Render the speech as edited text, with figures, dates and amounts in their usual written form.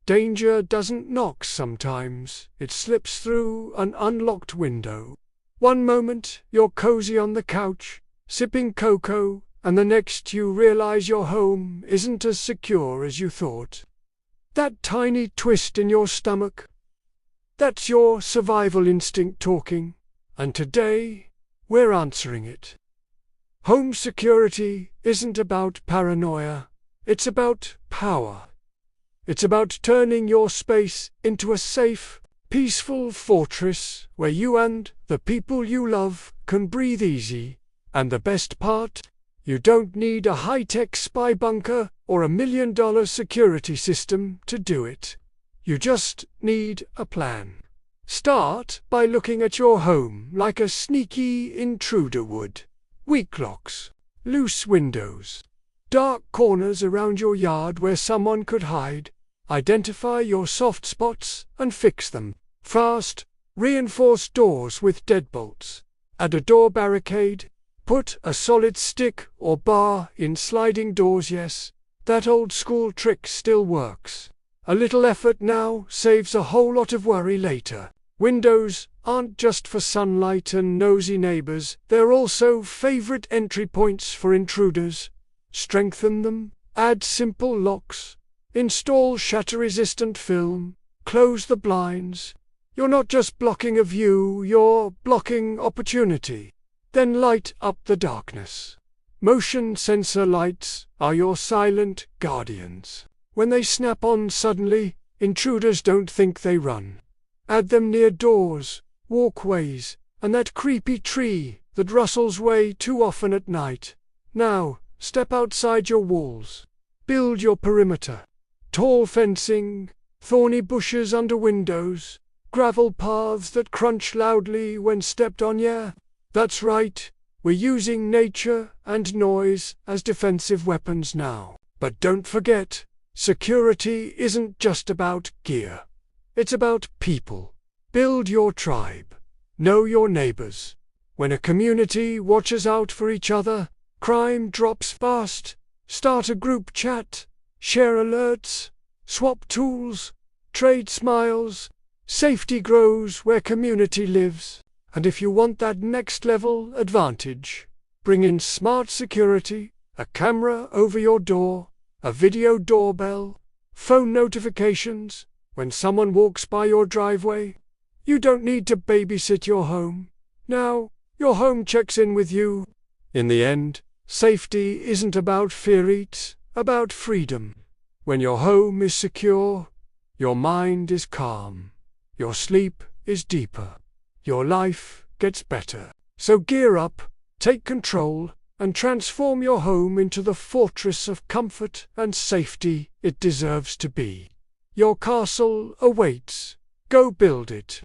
Danger doesn't knock sometimes, it slips through an unlocked window. One moment you're cozy on the couch, sipping cocoa, and the next you realize your home isn't as secure as you thought. That tiny twist in your stomach, that's your survival instinct talking, and today we're answering it. Home security isn't about paranoia, it's about power. It's about turning your space into a safe, peaceful fortress where you and the people you love can breathe easy. And the best part? You don't need a high-tech spy bunker or $1 million security system to do it. You just need a plan. Start by looking at your home like a sneaky intruder would. Weak locks, loose windows, dark corners around your yard where someone could hide. Identify your soft spots and fix them. Fast, reinforce doors with deadbolts. Add a door barricade. Put a solid stick or bar in sliding doors. Yes, that old school trick still works. A little effort now saves a whole lot of worry later. Windows aren't just for sunlight and nosy neighbors, they're also favorite entry points for intruders. Strengthen them, add simple locks, install shatter-resistant film, close the blinds. You're not just blocking a view, you're blocking opportunity. Then light up the darkness. Motion sensor lights are your silent guardians. When they snap on suddenly, intruders don't think, they run. Add them near doors, walkways, and that creepy tree that rustles way too often at night. Now, step outside your walls. Build your perimeter. Tall fencing, thorny bushes under windows, gravel paths that crunch loudly when stepped on. Yeah, that's right, we're using nature and noise as defensive weapons now. But don't forget, security isn't just about gear. It's about people. Build your tribe. Know your neighbors. When a community watches out for each other, crime drops fast. Start a group chat. Share alerts. Swap tools. Trade smiles. Safety grows where community lives. And if you want that next level advantage, bring in smart security, a camera over your door, a video doorbell, phone notifications. When someone walks by your driveway, you don't need to babysit your home. Now, your home checks in with you. In the end, safety isn't about fear, it's about freedom. When your home is secure, your mind is calm, your sleep is deeper, your life gets better. So gear up, take control, and transform your home into the fortress of comfort and safety it deserves to be. Your castle awaits. Go build it.